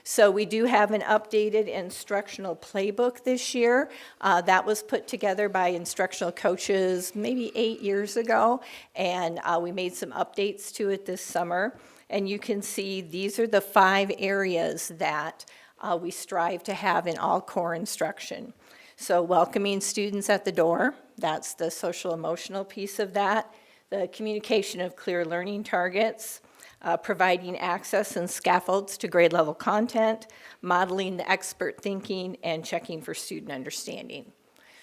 So we do have an updated instructional playbook this year. That was put together by instructional coaches maybe 8 years ago, and we made some updates to it this summer. And you can see these are the 5 areas that we strive to have in all core instruction. So welcoming students at the door, that's the social emotional piece of that. The communication of clear learning targets, providing access and scaffolds to grade level content, modeling the expert thinking, and checking for student understanding.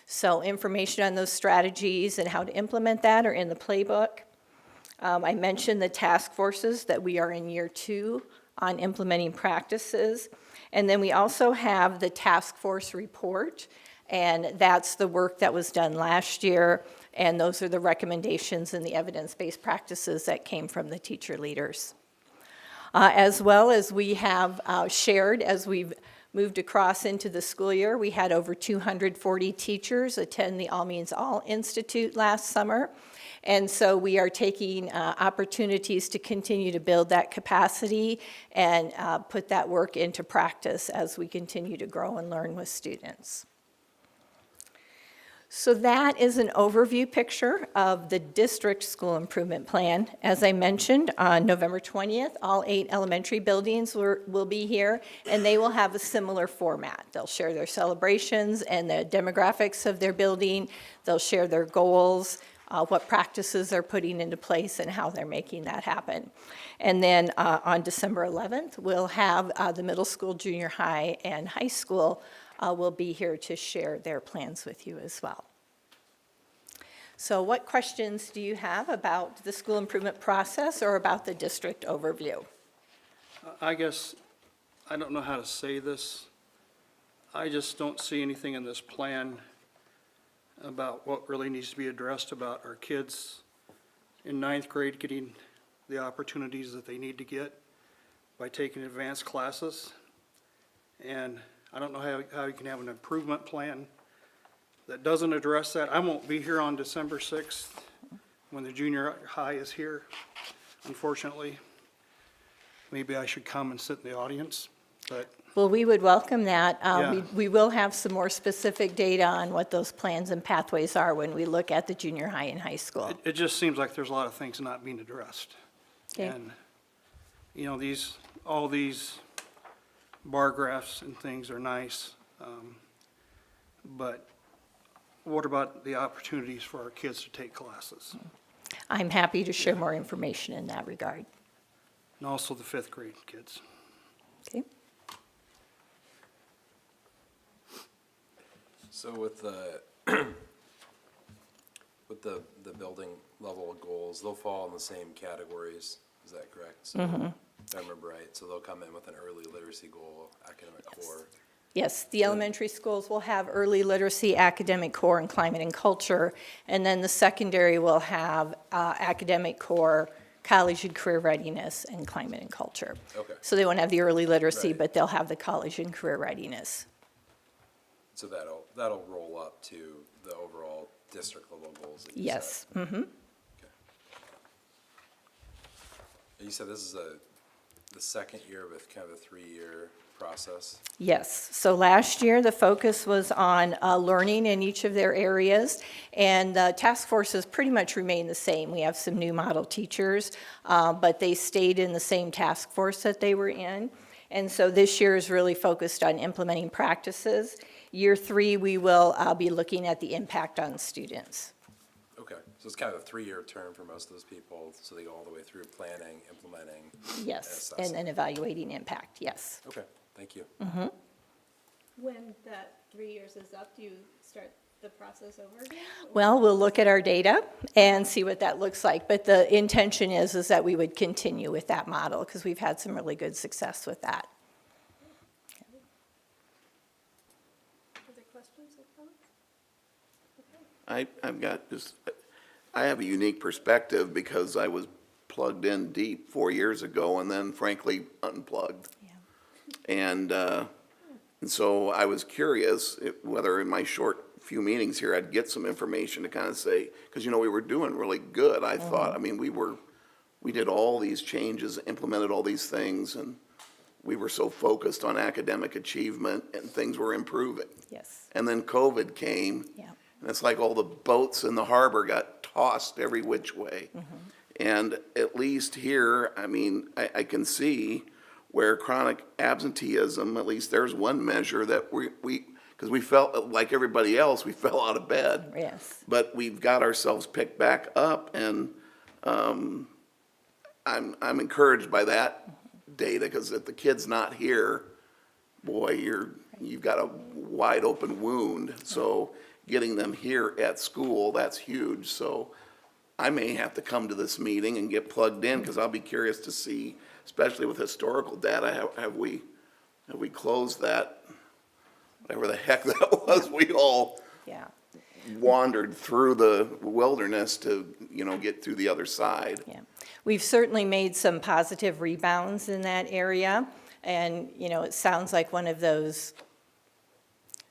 So information on those strategies and how to implement that are in the playbook. I mentioned the task forces that we are in year 2 on implementing practices. And then we also have the task force report, and that's the work that was done last year, and those are the recommendations and the evidence-based practices that came from the teacher leaders. As well as we have shared, as we've moved across into the school year, we had over 240 teachers attend the All Means All Institute last summer. And so we are taking opportunities to continue to build that capacity and put that work into practice as we continue to grow and learn with students. So that is an overview picture of the district school improvement plan. As I mentioned, on November 20th, all 8 elementary buildings will be here, and they will have a similar format. They'll share their celebrations and the demographics of their building. They'll share their goals, what practices they're putting into place, and how they're making that happen. And then on December 11th, we'll have the middle school, junior high, and high school will be here to share their plans with you as well. So what questions do you have about the school improvement process or about the district overview? I guess, I don't know how to say this. I just don't see anything in this plan about what really needs to be addressed about our kids in 9th grade getting the opportunities that they need to get by taking advanced classes. And I don't know how you can have an improvement plan that doesn't address that. I won't be here on December 6th when the junior high is here, unfortunately. Maybe I should come and sit in the audience, but. Well, we would welcome that. Yeah. We will have some more specific data on what those plans and pathways are when we look at the junior high and high school. It just seems like there's a lot of things not being addressed. Okay. And, you know, all these bar graphs and things are nice, but what about the opportunities for our kids to take classes? I'm happy to share more information in that regard. And also the 5th grade kids. Okay. So with the, with the building level goals, they'll fall in the same categories, is that correct? So, if I remember right, so they'll come in with an early literacy goal, academic core. Yes, the elementary schools will have early literacy, academic core, and climate and culture. And then the secondary will have academic core, college and career readiness, and climate and culture. Okay. So they won't have the early literacy, Right. but they'll have the college and career readiness. So that'll roll up to the overall district level goals that you Yes. set. Mm-hmm. You said this is the second year with kind of a 3-year process? Yes. So last year, the focus was on learning in each of their areas, and the task forces pretty much remain the same. We have some new model teachers, but they stayed in the same task force that they were in. And so this year is really focused on implementing practices. Year 3, we will be looking at the impact on students. Okay, so it's kind of a 3-year term for most of those people, so they go all the way through planning, implementing. Yes, assessing. and then evaluating impact, yes. Okay, thank you. When that 3 years is up, do you start the process over again? Well, we'll look at our data and see what that looks like, but the intention is that we would continue with that model because we've had some really good success with that. Other questions or comments? I have a unique perspective because I was plugged in deep 4 years ago and then frankly unplugged. And so I was curious whether in my short few meetings here, I'd get some information to kind of say, because, we were doing really good, I thought. I mean, we did all these changes, implemented all these things, and we were so focused on academic achievement and things were improving. Yes. And then COVID came. Yeah. And it's like all the boats in the harbor got tossed every which way. And at least here, I mean, I can see where chronic absenteeism, at least there's one measure that because we felt like everybody else, we fell out of bed. Yes. But we've got ourselves picked back up, and I'm encouraged by that data, because if the kid's not here, boy, you've got a wide open wound. So getting them here at school, that's huge. So I may have to come to this meeting and get plugged in, because I'll be curious to see, especially with historical data, have we closed that, whatever the heck that was, we all Yeah. wandered through the wilderness to, get through the other side. Yeah, we've certainly made some positive rebounds in that area, and, it sounds like one of those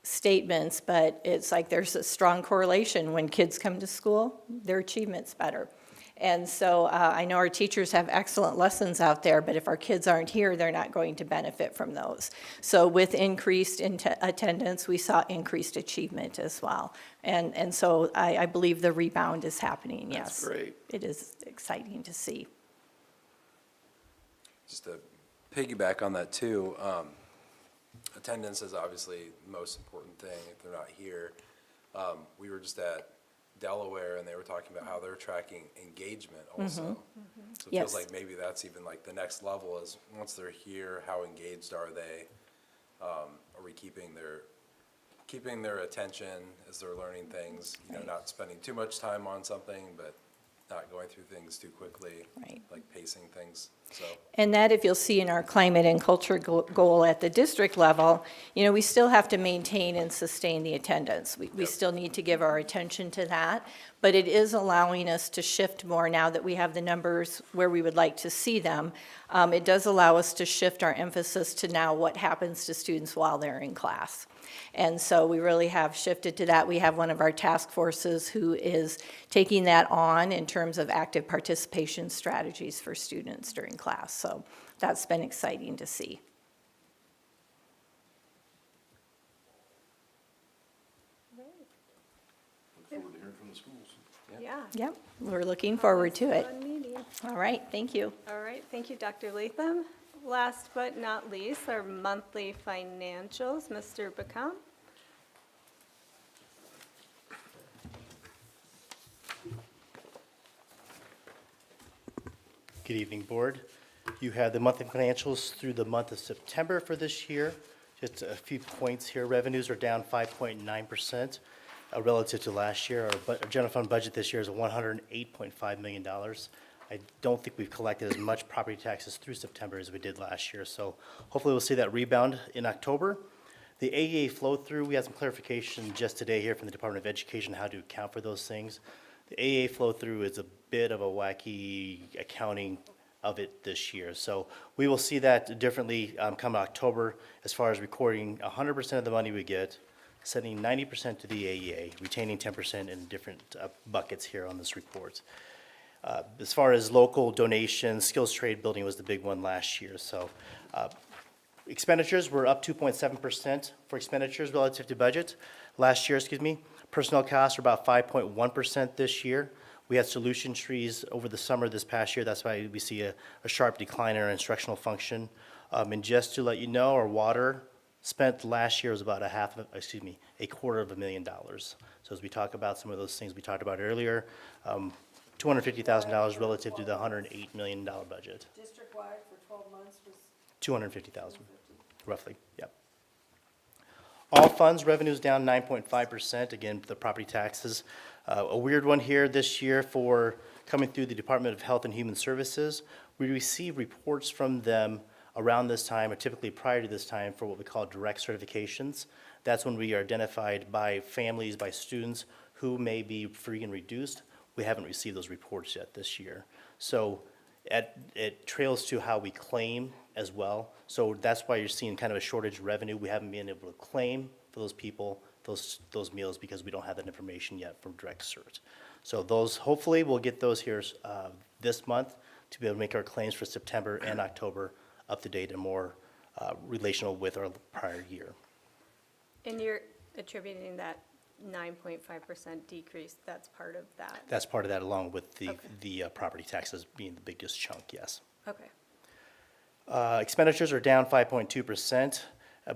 statements, but it's like there's a strong correlation. When kids come to school, their achievement's better. And so I know our teachers have excellent lessons out there, but if our kids aren't here, they're not going to benefit from those. So with increased attendance, we saw increased achievement as well. And so I believe the rebound is happening, yes. That's great. It is exciting to see. Just to piggyback on that too, attendance is obviously the most important thing if they're not here. We were just at Delaware, and they were talking about how they're tracking engagement also. So it Yes. feels like maybe that's even like the next level is, once they're here, how engaged are they? Are we keeping their attention as they're learning things, not spending too much time on something, but not going through things too quickly, Right. like pacing things, so. And that, if you'll see in our climate and culture goal at the district level, we still have to maintain and sustain the attendance. We still need to give our attention to that, but it is allowing us to shift more now that we have the numbers where we would like to see them. It does allow us to shift our emphasis to now what happens to students while they're in class. And so we really have shifted to that. We have one of our task forces who is taking that on in terms of active participation strategies for students during class. So that's been exciting to see. Look forward to hearing from the schools. Yeah. Yep, we're looking forward to it. Fun meeting. All right, thank you. All right, thank you, Dr. Latham. Last but not least, our monthly financials, Mr. Bacom. Good evening, Board. You have the monthly financials through the month of September for this year. Just a few points here. Revenues are down 5.9% relative to last year. Our general fund budget this year is $108.5 million. I don't think we've collected as much property taxes through September as we did last year, so hopefully we'll see that rebound in October. The AEA flow-through, we had some clarification just today here from the Department of Education how to account for those things. The AEA flow-through is a bit of a wacky accounting of it this year, so we will see that differently come October as far as recording 100% of the money we get, sending 90% to the AEA, retaining 10% in different buckets here on this report. As far as local donations, skills trade building was the big one last year. So expenditures were up 2.7% for expenditures relative to budget. Last year, personnel costs are about 5.1% this year. We had solution trees over the summer this past year. That's why we see a sharp decline in our instructional function. And just to let you know, our water spent last year was about $250,000. So as we talk about some of those things we talked about earlier, $250,000 relative to the $108 million budget. District-wide for 12 months was? 250,000, roughly, yep. All funds revenues down 9.5%, again, the property taxes. A weird one here this year for coming through the Department of Health and Human Services. We receive reports from them around this time, or typically prior to this time, for what we call direct certifications. That's when we are identified by families, by students who may be free and reduced. We haven't received those reports yet this year. So it trails to how we claim as well. So that's why you're seeing kind of a shortage of revenue. We haven't been able to claim for those people, those meals, because we don't have that information yet from direct cert. So those, hopefully we'll get those here this month to be able to make our claims for September and October up to date and more relational with our prior year. And you're attributing that 9.5% decrease, that's part of that? That's part of that, along with the Okay. property taxes being the biggest chunk, yes. Okay. Expenditures are down 5.2%.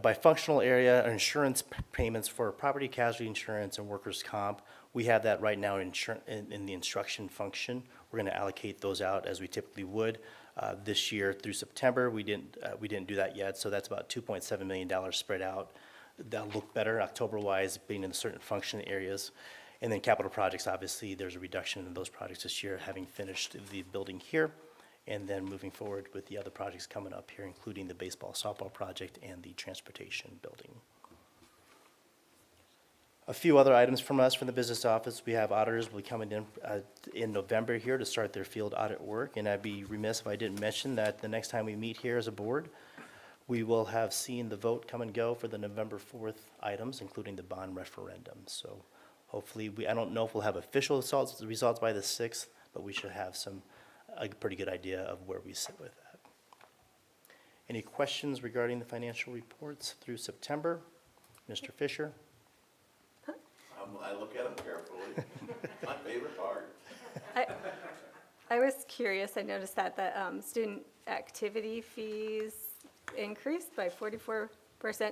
By functional area, insurance payments for property casualty insurance and workers' comp, we have that right now in the instruction function. We're going to allocate those out as we typically would. This year through September, we didn't do that yet, so that's about $2.7 million spread out. That'll look better October-wise, being in certain function areas. And then capital projects, obviously, there's a reduction in those projects this year, having finished the building here, and then moving forward with the other projects coming up here, including the baseball, softball project and the transportation building. A few other items from us from the business office. We have auditors will be coming in November here to start their field audit work, and I'd be remiss if I didn't mention that the next time we meet here as a board, we will have seen the vote come and go for the November 4th items, including the bond referendum. So hopefully, I don't know if we'll have official results by the 6th, but we should have a pretty good idea of where we sit with that. Any questions regarding the financial reports through September? Mr. Fisher? I look at them carefully. My favorite part. I was curious, I noticed that the student activity fees increased by 44%.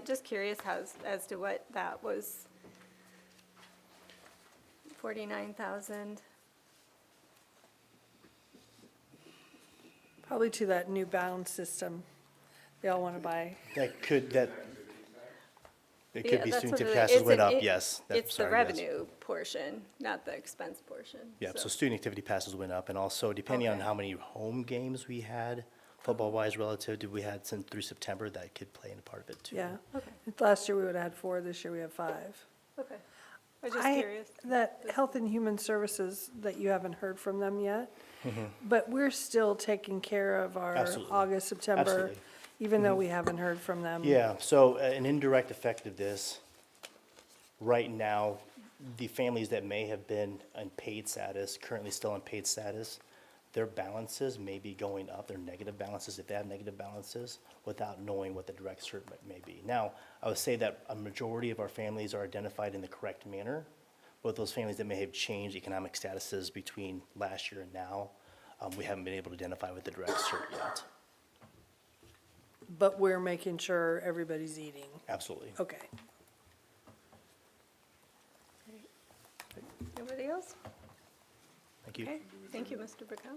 Just curious as to what that was. 49,000. Probably to that new bound system they all want to buy. It could Yeah, be that's student what activity it- passes it's went an- up, it- yes. It's the Sorry, yes. revenue portion, not the expense portion. Yeah, so student activity passes went up, and also depending on Okay. how many home games we had, football-wise relative to we had since through September, that could play in a part of it too. Yeah. Okay. Last year we would have had 4, this year we have 5. Okay. I was just curious. That Health and Human Services, that you haven't heard from them yet, but we're still taking care of our Absolutely. August, September, Absolutely. even though we haven't heard from them. Yeah, so an indirect effect of this, right now, the families that may have been on paid status, currently still on paid status, their balances may be going up, their negative balances, if they have negative balances, without knowing what the direct cert may be. Now, I would say that a majority of our families are identified in the correct manner, but those families that may have changed economic statuses between last year and now, we haven't been able to identify with the direct cert yet. But we're making sure everybody's eating. Absolutely. Okay. Anybody else? Thank you. Okay, thank you, Mr. Burkow.